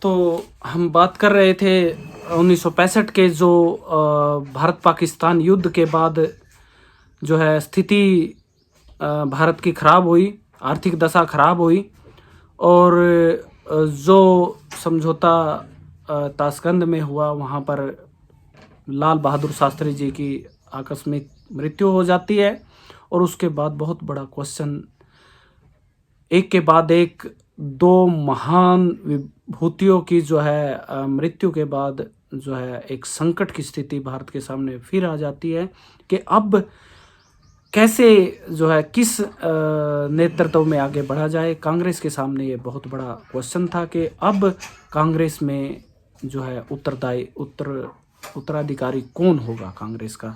तो हम बात कर रहे थे 1965 के जो भारत पाकिस्तान युद्ध के बाद जो है स्थिति भारत की ख़राब हुई, आर्थिक दशा ख़राब हुई और जो समझौता ताशकंद में हुआ वहाँ पर लाल बहादुर शास्त्री जी की आकस्मिक मृत्यु हो जाती है और उसके बाद बहुत बड़ा क्वेश्चन, एक के बाद एक दो महान विभूतियों की जो है मृत्यु के बाद जो है एक संकट की स्थिति भारत के सामने फिर आ जाती है कि अब कैसे जो है किस नेतृत्व में आगे बढ़ा जाए। कांग्रेस के सामने ये बहुत बड़ा क्वेश्चन था कि अब कांग्रेस में जो है उत्तराधिकारी कौन होगा कांग्रेस का।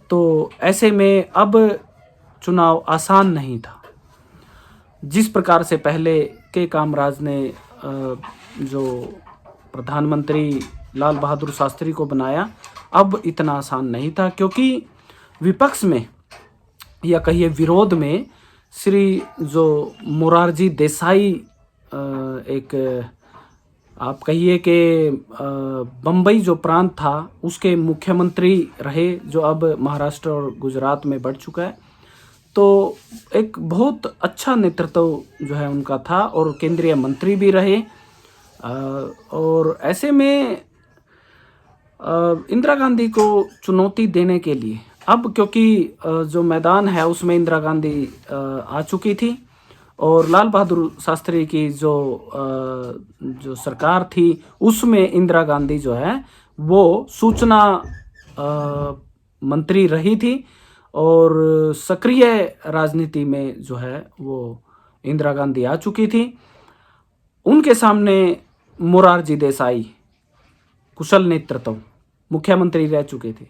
तो ऐसे में अब चुनाव आसान नहीं था। जिस प्रकार से पहले के कामराज ने जो प्रधानमंत्री लाल बहादुर शास्त्री को बनाया, अब इतना आसान नहीं था, क्योंकि विपक्ष में या कहिए विरोध में श्री जो मोरारजी देसाई एक आप कहिए कि बम्बई जो प्रांत था उसके मुख्यमंत्री रहे, जो अब महाराष्ट्र और गुजरात में बढ़ चुका है। तो एक बहुत अच्छा नेतृत्व जो है उनका था और केंद्रीय मंत्री भी रहे। और ऐसे में इंदिरा गांधी को चुनौती देने के लिए अब, क्योंकि जो मैदान है उसमें इंदिरा गांधी आ चुकी थी और लाल बहादुर शास्त्री की जो सरकार थी उसमें इंदिरा गांधी जो है वो सूचना मंत्री रही थी और सक्रिय राजनीति में जो है वो इंदिरा गांधी आ चुकी थी। उनके सामने मोरारजी देसाई कुशल नेतृत्व मुख्यमंत्री रह चुके थे,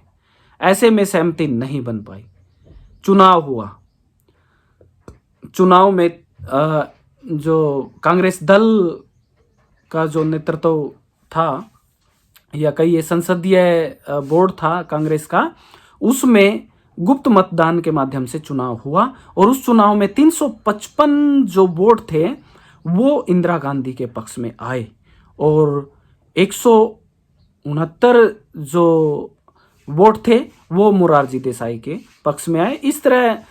ऐसे में सहमति नहीं बन पाई। चुनाव हुआ, चुनाव में जो कांग्रेस दल का जो नेतृत्व था या कई संसदीय बोर्ड था कांग्रेस का, उसमें गुप्त मतदान के माध्यम से चुनाव हुआ और उस चुनाव में 355 जो वोट थे वो इंदिरा गांधी के पक्ष में आए और 169 जो वोट थे वो मोरारजी देसाई के पक्ष में आए। इस तरह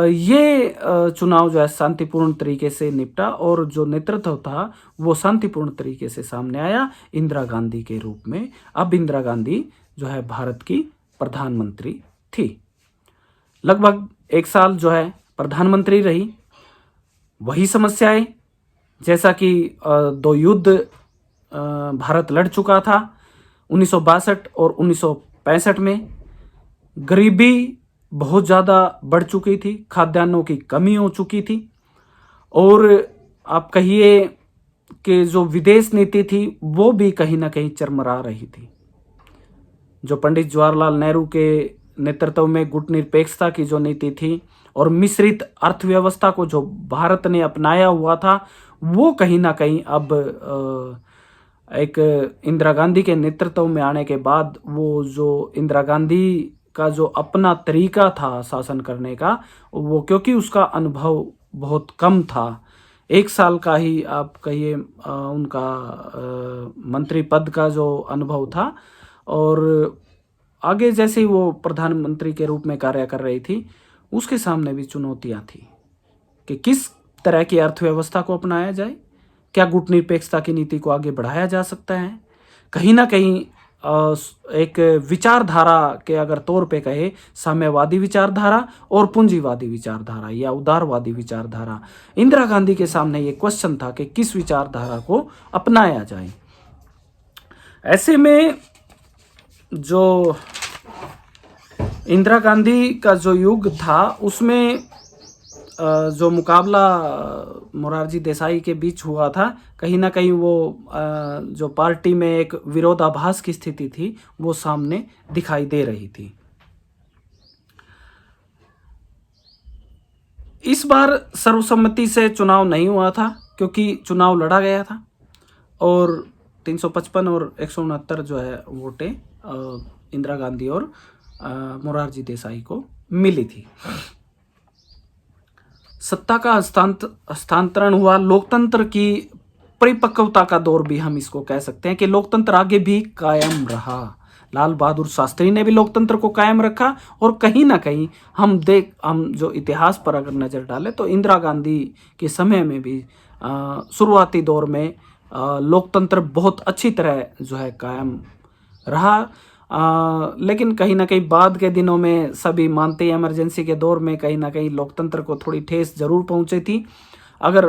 ये चुनाव जो है शांतिपूर्ण तरीके से निपटा और जो नेतृत्व था वो शांतिपूर्ण तरीके से सामने आया इंदिरा गांधी के रूप में। अब इंदिरा गांधी जो है भारत की प्रधानमंत्री थी, लगभग 1 साल जो है प्रधानमंत्री रही। वही समस्याएं जैसा कि 2 युद्ध भारत लड़ चुका था 1962 और 1965 में। गरीबी बहुत ज़्यादा बढ़ चुकी थी, खाद्यान्नों की कमी हो चुकी थी और आप कहिए कि जो विदेश नीति थी वो भी कहीं ना कहीं चरमरा रही थी। जो पंडित जवाहरलाल नेहरू के नेतृत्व में गुटनिरपेक्षता की जो नीति थी और मिश्रित अर्थव्यवस्था को जो भारत ने अपनाया हुआ था वो कहीं ना कहीं अब एक इंदिरा गांधी के नेतृत्व में आने के बाद वो जो इंदिरा गांधी का जो अपना तरीका था शासन करने का, वो क्योंकि उसका अनुभव बहुत कम था, 1 साल का ही आप कहिए उनका मंत्री पद का जो अनुभव था और आगे जैसे ही वो प्रधानमंत्री के रूप में कार्य कर रही थी उसके सामने भी चुनौतियां थी कि किस तरह की अर्थव्यवस्था को अपनाया जाए, क्या गुटनिरपेक्षता की नीति को आगे बढ़ाया जा सकता है। कहीं ना कहीं एक विचारधारा के अगर तौर पे कहे साम्यवादी विचारधारा और पूंजीवादी विचारधारा या उदारवादी विचारधारा, इंदिरा गांधी के सामने ये क्वेश्चन था कि किस विचारधारा को अपनाया जाए। ऐसे में जो इंदिरा गांधी का जो युग था उसमें जो मुकाबला मोरारजी देसाई के बीच हुआ था, कहीं ना कहीं वो जो पार्टी में एक विरोधाभास की स्थिति थी वो सामने दिखाई दे रही थी। इस बार सर्वसम्मति से चुनाव नहीं हुआ था क्योंकि चुनाव लड़ा गया था और 355 और 169 जो है वोटें इंदिरा गांधी और मोरारजी देसाई को मिली थी। सत्ता का हस्तांतरण हुआ, लोकतंत्र की परिपक्वता का दौर भी हम इसको कह सकते हैं कि लोकतंत्र आगे भी कायम रहा। लाल बहादुर शास्त्री ने भी लोकतंत्र को कायम रखा, और कहीं ना कहीं हम जो इतिहास पर अगर नज़र डालें तो इंदिरा गांधी के समय में भी शुरुआती दौर में लोकतंत्र बहुत अच्छी तरह जो है कायम रहा। लेकिन कहीं ना कहीं बाद के दिनों में सभी मानते हैं इमरजेंसी के दौर में कहीं ना कहीं लोकतंत्र को थोड़ी ठेस जरूर पहुंची थी। अगर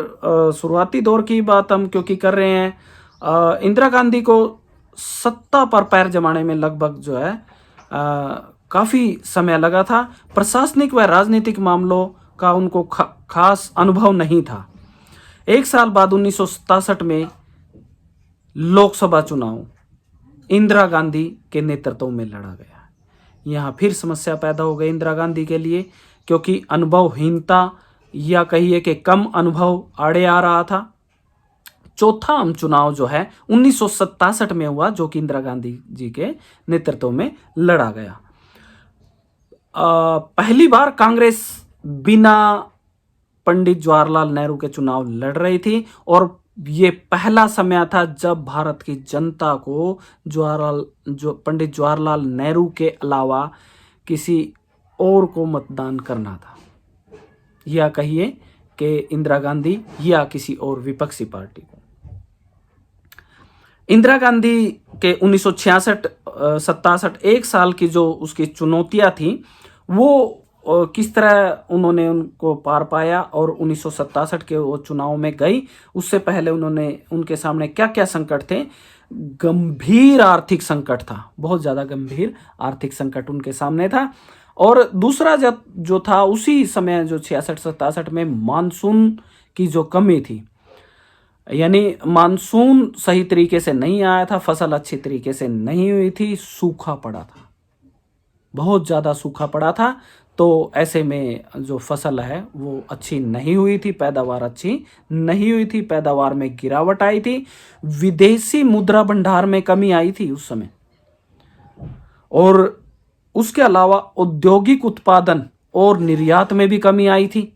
शुरुआती दौर की बात हम क्योंकि कर रहे हैं, इंदिरा गांधी को सत्ता पर पैर जमाने में लगभग जो है काफ़ी समय लगा था। प्रशासनिक व राजनीतिक मामलों का उनको खास अनुभव नहीं था। एक साल बाद 1967 में लोकसभा चुनाव इंदिरा गांधी के नेतृत्व में लड़ा गया। यहाँ फिर समस्या पैदा हो गई इंदिरा गांधी के लिए, क्योंकि अनुभवहीनता या कहिए कि कम अनुभव आड़े आ रहा था। चौथा आम चुनाव जो है 1967 में हुआ, जो कि इंदिरा गांधी जी के नेतृत्व में लड़ा गया। पहली बार कांग्रेस बिना पंडित जवाहरलाल नेहरू के चुनाव लड़ रही थी, और ये पहला समय था जब भारत की जनता को पंडित जवाहरलाल नेहरू के अलावा किसी और को मतदान करना था, या कहिए कि इंदिरा गांधी या किसी और विपक्षी पार्टी को। इंदिरा गांधी के 1966-67 एक साल की जो उसकी चुनौतियां थी, वो किस तरह उन्होंने उनको पार पाया, और 1967 के वो चुनाव में गई। उससे पहले उनके सामने क्या क्या संकट थे। गंभीर आर्थिक संकट था, बहुत ज़्यादा गंभीर आर्थिक संकट उनके सामने था। और दूसरा जो था उसी समय जो 66-67 में मानसून की जो कमी थी, यानी मानसून सही तरीके से नहीं आया था, फसल अच्छी तरीके से नहीं हुई थी, सूखा पड़ा था, बहुत ज़्यादा सूखा पड़ा था। तो ऐसे में जो फसल है वो अच्छी नहीं हुई थी, पैदावार अच्छी नहीं हुई थी, पैदावार में गिरावट आई थी, विदेशी मुद्रा भंडार में कमी आई थी उस समय, और उसके अलावा औद्योगिक उत्पादन और निर्यात में भी कमी आई थी।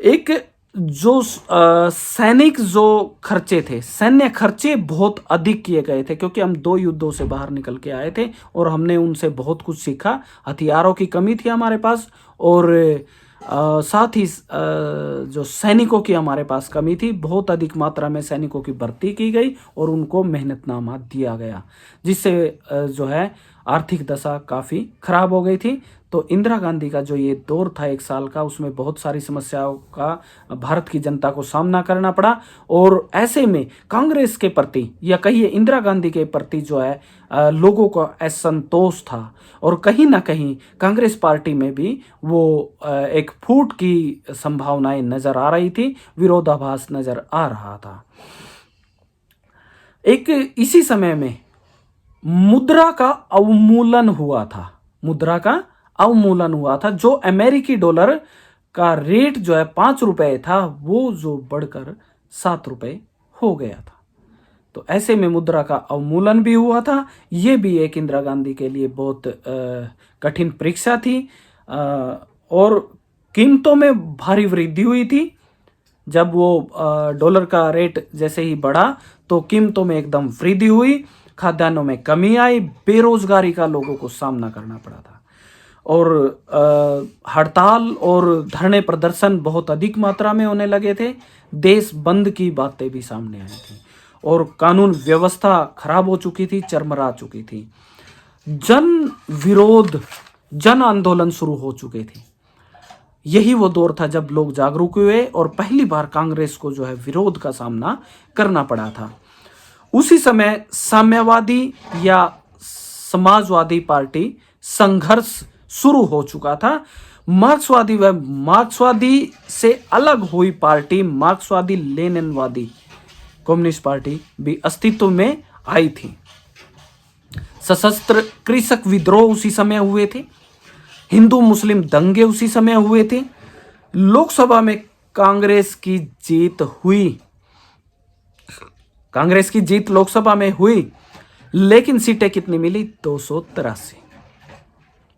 एक जो सैनिक जो खर्चे थे, सैन्य खर्चे बहुत अधिक किए गए थे, क्योंकि हम 2 युद्धों से बाहर निकल के आए थे और हमने उनसे बहुत कुछ सीखा। हथियारों की कमी थी हमारे पास, और साथ ही जो सैनिकों की हमारे पास कमी थी। बहुत अधिक मात्रा में सैनिकों की भर्ती की गई और उनको मेहनतनामा दिया गया, जिससे जो है आर्थिक दशा काफ़ी खराब हो गई थी। तो इंदिरा गांधी का जो ये दौर था 1 साल का, उसमें बहुत सारी समस्याओं का भारत की जनता को सामना करना पड़ा, और ऐसे में कांग्रेस के प्रति या कहिए इंदिरा गांधी के प्रति जो है लोगों का असंतोष था, और कहीं ना कहीं कांग्रेस पार्टी में भी वो एक फूट की संभावनाएं नजर आ रही थी, विरोधाभास नजर आ रहा था। एक इसी समय में मुद्रा का अवमूलन हुआ था, मुद्रा का अवमूलन हुआ था। जो अमेरिकी डॉलर का रेट जो है 5 रुपए था, वो जो बढ़कर 7 रुपए हो गया था। तो ऐसे में मुद्रा का अवमूलन भी हुआ था। ये भी एक इंदिरा गांधी के लिए बहुत कठिन परीक्षा थी, और कीमतों में भारी वृद्धि हुई थी। जब वो डॉलर का रेट जैसे ही बढ़ा तो कीमतों में एकदम वृद्धि हुई, खाद्यान्नों में कमी आई, बेरोजगारी का लोगों को सामना करना पड़ा था, और हड़ताल और धरने प्रदर्शन बहुत अधिक मात्रा में होने लगे थे। देश बंद की बातें भी सामने आई थी, और कानून व्यवस्था खराब हो चुकी थी, चरमरा चुकी थी। जन विरोध, जन आंदोलन शुरू हो चुके थे। यही वो दौर था जब लोग जागरूक हुए और पहली बार कांग्रेस को जो है विरोध का सामना करना पड़ा था। उसी समय साम्यवादी या समाजवादी पार्टी संघर्ष शुरू हो चुका था। मार्क्सवादी से अलग हुई पार्टी मार्क्सवादी लेनिनवादी कम्युनिस्ट पार्टी भी अस्तित्व में आई थी। सशस्त्र कृषक विद्रोह उसी समय हुए थे, हिंदू मुस्लिम दंगे उसी समय हुए थे। लोकसभा में कांग्रेस की जीत हुई, कांग्रेस की जीत लोकसभा में हुई, लेकिन सीटें कितनी मिली? 283,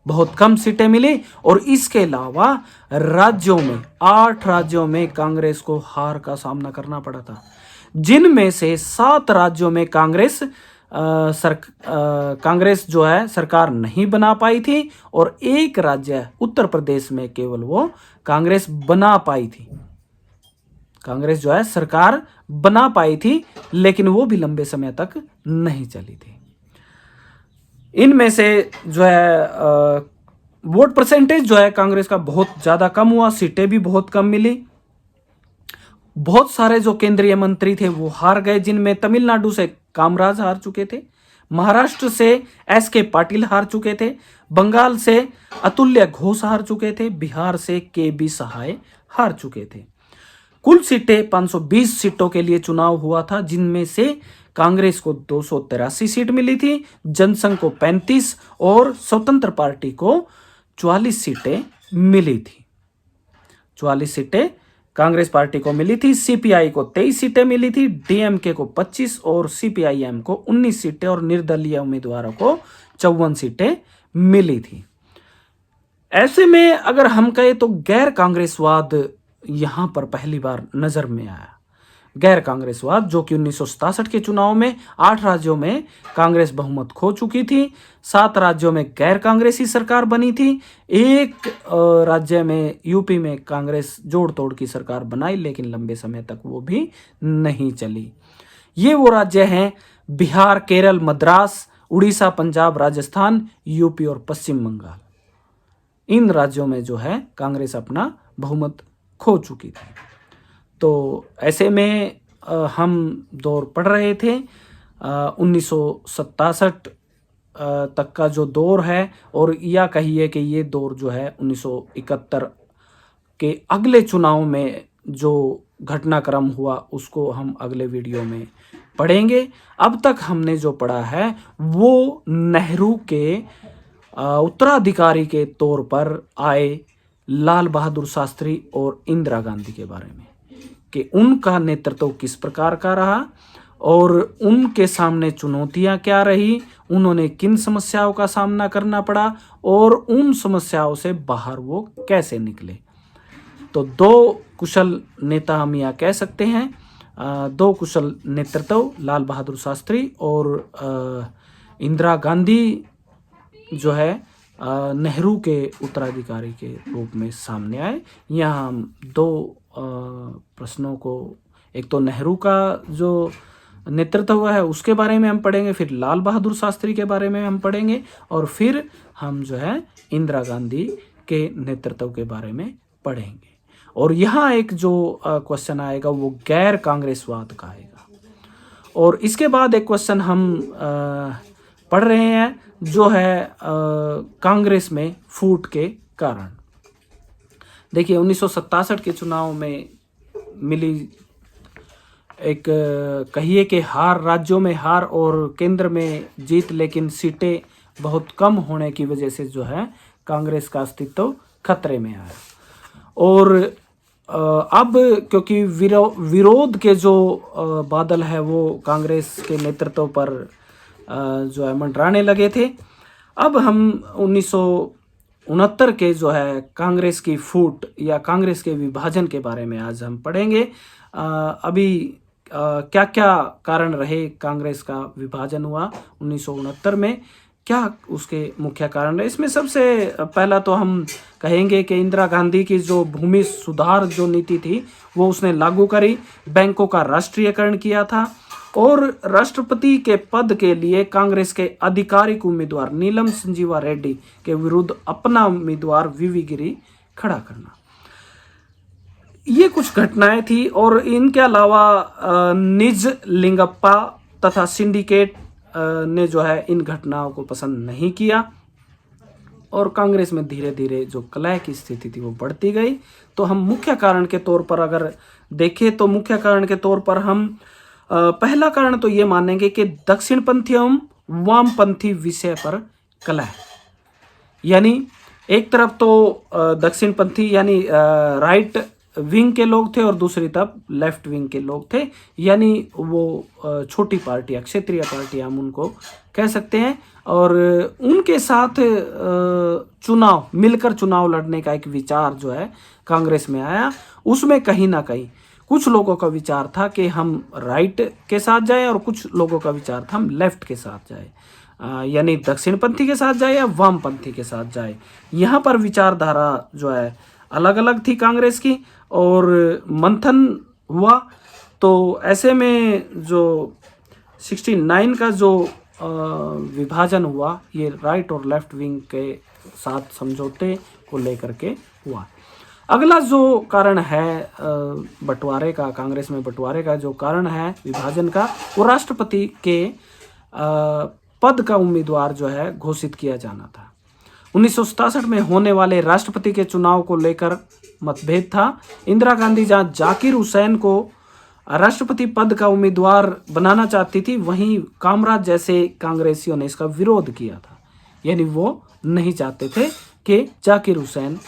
बहुत कम सीटें मिली। और इसके अलावा राज्यों में 8 राज्यों में कांग्रेस को हार का सामना करना पड़ा था। जिनमें से 7 राज्यों में कांग्रेस जो है सरकार नहीं बना पाई थी, और एक राज्य उत्तर प्रदेश में केवल वो कांग्रेस बना पाई थी। कांग्रेस जो है सरकार बना पाई थी, लेकिन वो भी लंबे समय तक नहीं चली थी। इनमें से जो है वोट परसेंटेज जो है कांग्रेस का बहुत ज्यादा कम हुआ, सीटें भी बहुत कम मिली। बहुत सारे जो केंद्रीय मंत्री थे वो हार गए, जिनमें तमिलनाडु से कामराज हार चुके थे, महाराष्ट्र से एस.के. पाटिल हार चुके थे, बंगाल से अतुल्य घोष हार चुके थे, बिहार से के.बी. सहाय हार चुके थे। कुल सीटें 520 सीटों के लिए चुनाव हुआ था, जिनमें से कांग्रेस को 283 सीट मिली थी, जनसंघ को 35 और स्वतंत्र पार्टी को 44 सीटें मिली थी। 44 सीटें कांग्रेस पार्टी को मिली थी, सीपीआई को 23 सीटें मिली थी, डीएमके को 25 और सीपीआईएम को 19 सीटें और निर्दलीय उम्मीदवारों को 54 सीटें मिली थी। ऐसे में अगर हम कहें तो गैर कांग्रेसवाद यहां पर पहली बार नजर में आया। गैर कांग्रेसवाद जो कि 1967 के चुनाव में 8 राज्यों में कांग्रेस बहुमत खो चुकी थी, 7 राज्यों में गैर कांग्रेसी सरकार बनी थी, एक राज्य में यूपी में कांग्रेस जोड़ तोड़ की सरकार बनाई, लेकिन लंबे समय तक वो भी नहीं चली। ये वो राज्य हैं बिहार, केरल, मद्रास, उड़ीसा, पंजाब, राजस्थान, यूपी और पश्चिम बंगाल। इन राज्यों में जो है कांग्रेस अपना बहुमत खो चुकी थी। तो ऐसे में हम दौर पढ़ रहे थे 1967 तक का जो दौर है, और या कहिए कि ये दौर जो है 1971 के अगले चुनाव में जो घटनाक्रम हुआ उसको हम अगले वीडियो में पढ़ेंगे। अब तक हमने जो पढ़ा है वो नेहरू के उत्तराधिकारी के तौर पर आए लाल बहादुर शास्त्री और इंदिरा गांधी के बारे में, कि उनका नेतृत्व किस प्रकार का रहा और उनके सामने चुनौतियां क्या रही, उन्होंने किन समस्याओं का सामना करना पड़ा और उन समस्याओं से बाहर वो कैसे निकले। तो 2 कुशल नेता हम यहाँ कह सकते हैं, 2 कुशल नेतृत्व लाल बहादुर शास्त्री और इंदिरा गांधी जो है नेहरू के उत्तराधिकारी के रूप में सामने आए। यहाँ हम 2 प्रश्नों को, एक तो नेहरू का जो नेतृत्व हुआ है उसके बारे में हम पढ़ेंगे, फिर लाल बहादुर शास्त्री के बारे में हम पढ़ेंगे, और फिर हम जो है इंदिरा गांधी के नेतृत्व के बारे में पढ़ेंगे। और यहाँ एक जो क्वेश्चन आएगा वो गैर कांग्रेसवाद का आएगा। और इसके बाद एक क्वेश्चन हम पढ़ रहे हैं जो है कांग्रेस में फूट के कारण। देखिए 1967 के चुनाव में मिली एक कहिए कि हार, राज्यों में हार और केंद्र में जीत, लेकिन सीटें बहुत कम होने की वजह से जो है कांग्रेस का अस्तित्व खतरे में आया। और अब क्योंकि विरोध के जो बादल है वो कांग्रेस के नेतृत्व पर जो है मंडराने लगे थे। अब हम 1969 के जो है कांग्रेस की फूट या कांग्रेस के विभाजन के बारे में आज हम पढ़ेंगे। अभी क्या क्या कारण रहे कांग्रेस का विभाजन हुआ 1969 में, क्या उसके मुख्य कारण रहे। इसमें सबसे पहला तो हम कहेंगे कि इंदिरा गांधी की जो भूमि सुधार जो नीति थी वो उसने लागू करी, बैंकों का राष्ट्रीयकरण किया था, और राष्ट्रपति के पद के लिए कांग्रेस के आधिकारिक उम्मीदवार नीलम संजीवा रेड्डी के विरुद्ध अपना उम्मीदवार वीवी गिरी खड़ा करना। ये कुछ घटनाएं थी। और इनके अलावा निज लिंगप्पा तथा सिंडिकेट ने जो है इन घटनाओं को पसंद नहीं किया, और कांग्रेस में धीरे धीरे जो कलह की स्थिति थी वो बढ़ती गई। तो हम मुख्य कारण के तौर पर अगर देखें तो मुख्य कारण के तौर पर हम पहला कारण तो ये मानेंगे कि दक्षिणपंथी एवं वामपंथी विषय पर कलह। यानी एक तरफ तो दक्षिणपंथी यानी राइट विंग के लोग थे और दूसरी तरफ लेफ्ट विंग के लोग थे, यानी वो छोटी पार्टियां, क्षेत्रीय पार्टियां हम उनको कह सकते हैं। और उनके साथ मिलकर चुनाव लड़ने का एक विचार जो है कांग्रेस में आया। उसमें कहीं ना कहीं कुछ लोगों का विचार था कि हम राइट के साथ जाएं और कुछ लोगों का विचार था हम लेफ्ट के साथ जाएं, यानी दक्षिणपंथी के साथ जाए या वामपंथी के साथ जाए। यहाँ पर विचारधारा जो है अलग अलग थी कांग्रेस की, और मंथन हुआ। तो ऐसे में जो 69 का जो विभाजन हुआ ये राइट और लेफ्ट विंग के साथ समझौते को लेकर के हुआ। अगला जो कारण है बंटवारे का, कांग्रेस में बंटवारे का जो कारण है विभाजन का, वो राष्ट्रपति के पद का उम्मीदवार जो है घोषित किया जाना था। 1967 में होने वाले राष्ट्रपति के चुनाव को लेकर मतभेद था। इंदिरा गांधी जहां जाकिर हुसैन को राष्ट्रपति पद का उम्मीदवार बनाना चाहती थी, वहीं कामराज जैसे कांग्रेसियों ने इसका विरोध किया था, यानी वो नहीं चाहते थे कि जाकिर हुसैन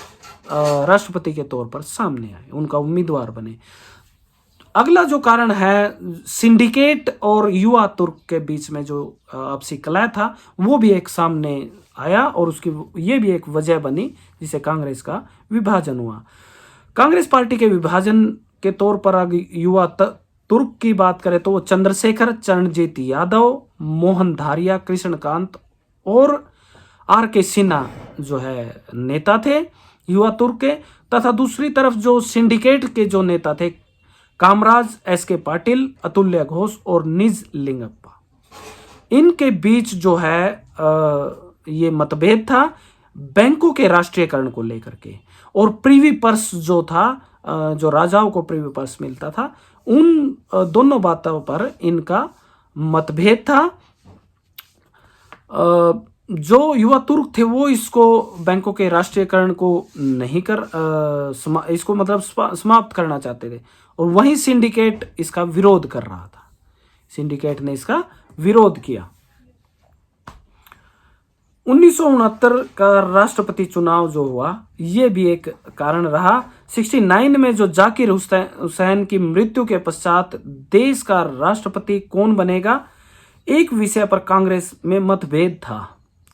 राष्ट्रपति के तौर पर सामने आए, उनका उम्मीदवार बने। अगला जो कारण है सिंडिकेट और युवा तुर्क के बीच में जो आपसी कलह था वो भी एक सामने आया, और उसकी ये भी एक वजह बनी जिसे कांग्रेस का विभाजन हुआ। कांग्रेस पार्टी के विभाजन के तौर पर अगर युवा तुर्क की बात करें तो चंद्रशेखर, चरणजीत यादव, मोहन धारिया, कृष्णकांत और R.K. सिन्हा जो है नेता थे युवा तुर्क के, तथा दूसरी तरफ जो सिंडिकेट के जो नेता थे कामराज, S.K. पाटिल, अतुल्य घोष और निज लिंगप्पा, इनके बीच जो है ये मतभेद था बैंकों के राष्ट्रीयकरण को लेकर के, और प्रीवी पर्स जो था, जो राजाओं को प्रीवी पर्स मिलता था, उन दोनों बातों पर इनका मतभेद था। जो युवा तुर्क थे वो इसको बैंकों के राष्ट्रीयकरण को नहीं इसको मतलब समाप्त करना चाहते थे, और वहीं सिंडिकेट इसका विरोध कर रहा था। सिंडिकेट ने इसका विरोध किया। 1969 का राष्ट्रपति चुनाव जो हुआ ये भी एक कारण रहा। 69 में जो जाकिर हुसैन की मृत्यु के पश्चात देश का राष्ट्रपति कौन बनेगा, एक विषय पर कांग्रेस में मतभेद था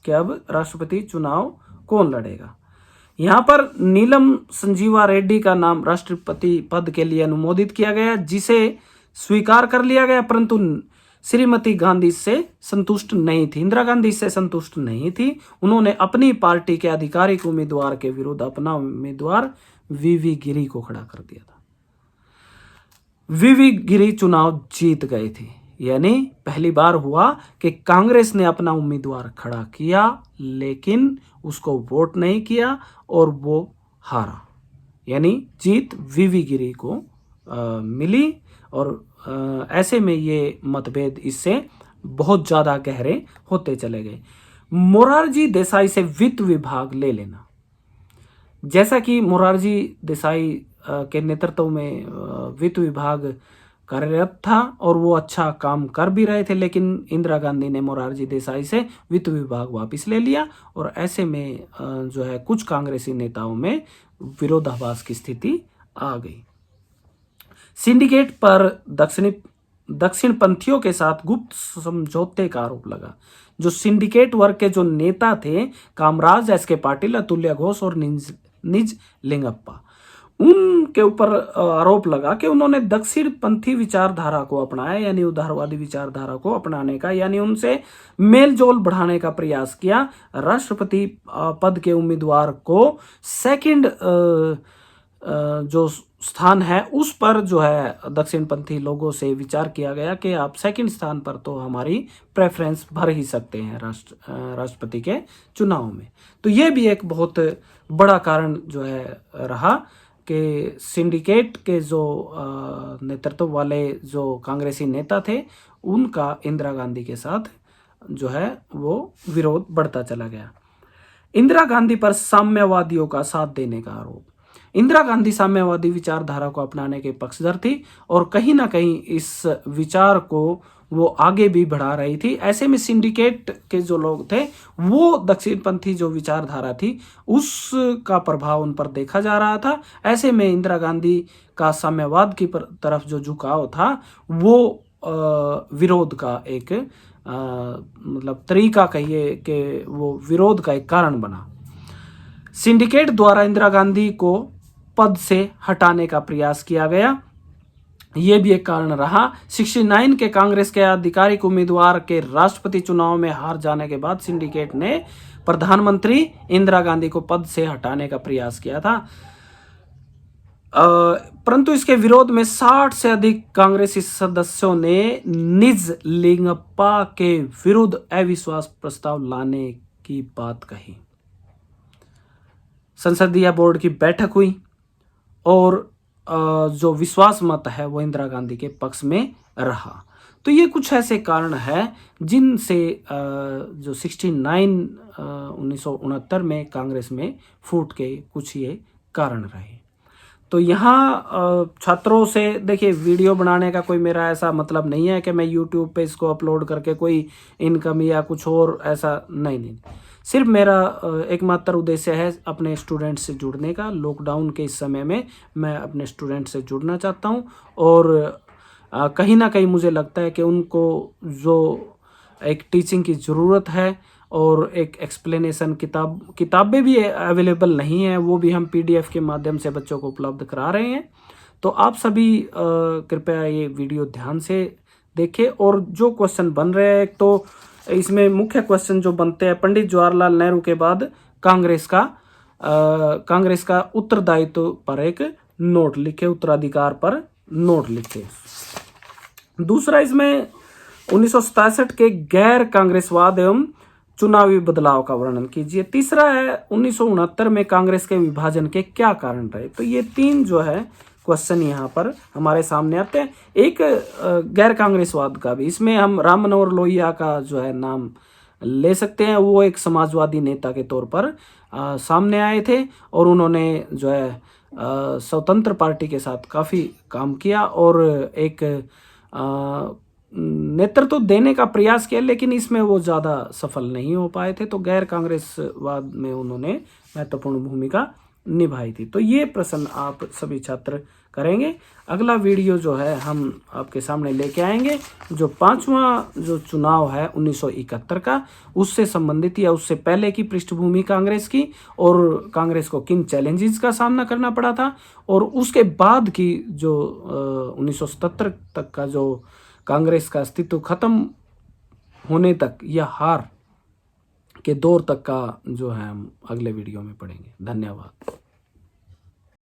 कि अब राष्ट्रपति चुनाव कौन लड़ेगा। यहाँ पर नीलम संजीवा रेड्डी का नाम राष्ट्रपति पद के लिए अनुमोदित किया गया, जिसे स्वीकार कर लिया गया, परंतु श्रीमती गांधी इससे संतुष्ट नहीं थी, इंदिरा गांधी इससे संतुष्ट नहीं थी। उन्होंने अपनी पार्टी के आधिकारिक उम्मीदवार के विरुद्ध अपना उम्मीदवार वीवी गिरी को खड़ा कर दिया था। वीवी गिरी चुनाव जीत गए थे, यानी पहली बार हुआ कि कांग्रेस ने अपना उम्मीदवार खड़ा किया लेकिन उसको वोट नहीं किया और वो हारा, यानी जीत वीवी गिरी को मिली। और ऐसे में ये मतभेद इससे बहुत ज़्यादा गहरे होते चले गए। मोरारजी देसाई से वित्त विभाग ले लेना, जैसा कि मोरारजी देसाई के नेतृत्व में वित्त विभाग कार्यरत था और वो अच्छा काम कर भी रहे थे, लेकिन इंदिरा गांधी ने मोरारजी देसाई से वित्त विभाग वापस ले लिया, और ऐसे में जो है कुछ कांग्रेसी नेताओं में विरोधाभास की स्थिति आ गई। सिंडिकेट पर दक्षिणपंथियों के साथ गुप्त समझौते का आरोप लगा। जो सिंडिकेट वर्ग के जो नेता थे कामराज, S.K. पाटिल, अतुल्य घोष और निज लिंगप्पा, उनके ऊपर आरोप लगा कि उन्होंने दक्षिणपंथी विचारधारा को अपनाया, यानी उदारवादी विचारधारा को अपनाने का, यानी उनसे मेलजोल बढ़ाने का प्रयास किया। राष्ट्रपति पद के उम्मीदवार को सेकंड जो स्थान है उस पर जो है दक्षिणपंथी लोगों से विचार किया गया कि आप सेकंड स्थान पर तो हमारी प्रेफरेंस भर ही सकते हैं राष्ट्रपति के चुनाव में। तो ये भी एक बहुत बड़ा कारण जो है रहा कि सिंडिकेट के जो नेतृत्व वाले जो कांग्रेसी नेता थे उनका इंदिरा गांधी के साथ जो है वो विरोध बढ़ता चला गया। इंदिरा गांधी पर साम्यवादियों का साथ देने का आरोप। इंदिरा गांधी साम्यवादी विचारधारा को अपनाने के पक्षधर थी और कहीं ना कहीं इस विचार को वो आगे भी बढ़ा रही थी। ऐसे में सिंडिकेट के जो लोग थे वो दक्षिणपंथी जो विचारधारा थी उसका प्रभाव उन पर देखा जा रहा था। ऐसे में इंदिरा गांधी का साम्यवाद की तरफ जो झुकाव था वो विरोध का एक मतलब तरीका कहिए कि वो विरोध का एक कारण बना। सिंडिकेट द्वारा इंदिरा गांधी को पद से हटाने का प्रयास किया गया। ये भी एक कारण रहा। 69 के कांग्रेस के आधिकारिक उम्मीदवार के राष्ट्रपति चुनाव में हार जाने के बाद सिंडिकेट ने प्रधानमंत्री इंदिरा गांधी को पद से हटाने का प्रयास किया था, परंतु इसके विरोध में 60 से अधिक कांग्रेसी सदस्यों ने निज लिंगप्पा के विरुद्ध अविश्वास प्रस्ताव लाने की बात कही। संसदीय बोर्ड की बैठक हुई और जो विश्वास मत है वो इंदिरा गांधी के पक्ष में रहा। तो ये कुछ ऐसे कारण हैं जिनसे जो 1969 में कांग्रेस में फूट के कुछ ये कारण रहे। तो यहाँ छात्रों से देखिए, वीडियो बनाने का कोई मेरा ऐसा मतलब नहीं है कि मैं यूट्यूब पे इसको अपलोड करके कोई इनकम या कुछ और ऐसा नहीं। सिर्फ मेरा एकमात्र उद्देश्य है अपने स्टूडेंट से जुड़ने का। लॉकडाउन के इस समय में मैं अपने स्टूडेंट से जुड़ना चाहता हूँ और कहीं ना कहीं मुझे लगता है कि उनको जो एक टीचिंग की ज़रूरत है और एक एक्सप्लेनेशन किताबें भी अवेलेबल नहीं है, वो भी हम PDF के माध्यम से बच्चों को उपलब्ध करा रहे हैं। तो आप सभी कृपया ये वीडियो ध्यान से देखें। और जो क्वेश्चन बन रहे हैं, तो इसमें मुख्य क्वेश्चन जो बनते हैं, पंडित जवाहरलाल नेहरू के बाद कांग्रेस का उत्तरदायित्व पर एक नोट लिखे, उत्तराधिकार पर नोट लिखे। दूसरा, इसमें 1967 के गैर कांग्रेसवाद एवं चुनावी बदलाव का वर्णन कीजिए। तीसरा है 1969 में कांग्रेस के विभाजन के क्या कारण रहे। तो ये 3 जो है क्वेश्चन यहाँ पर हमारे सामने आते हैं। एक गैर कांग्रेसवाद का भी, इसमें हम राम मनोहर लोहिया का जो है नाम ले सकते हैं। वो एक समाजवादी नेता के तौर पर सामने आए थे और उन्होंने जो है स्वतंत्र पार्टी के साथ काफ़ी काम किया और एक नेतृत्व देने का प्रयास किया, लेकिन इसमें वो ज़्यादा सफल नहीं हो पाए थे। तो गैर कांग्रेसवाद में उन्होंने महत्वपूर्ण भूमिका निभाई थी। तो ये प्रश्न आप सभी छात्र करेंगे। अगला वीडियो जो है हम आपके सामने लेके आएंगे, जो 5वां जो चुनाव है 1971 का, उससे संबंधित या उससे पहले की पृष्ठभूमि कांग्रेस की और कांग्रेस को किन चैलेंजेस का सामना करना पड़ा था, और उसके बाद की जो 1977 तक का जो कांग्रेस का अस्तित्व खत्म होने तक या हार के दौर तक का जो है हम अगले वीडियो में पढ़ेंगे। धन्यवाद।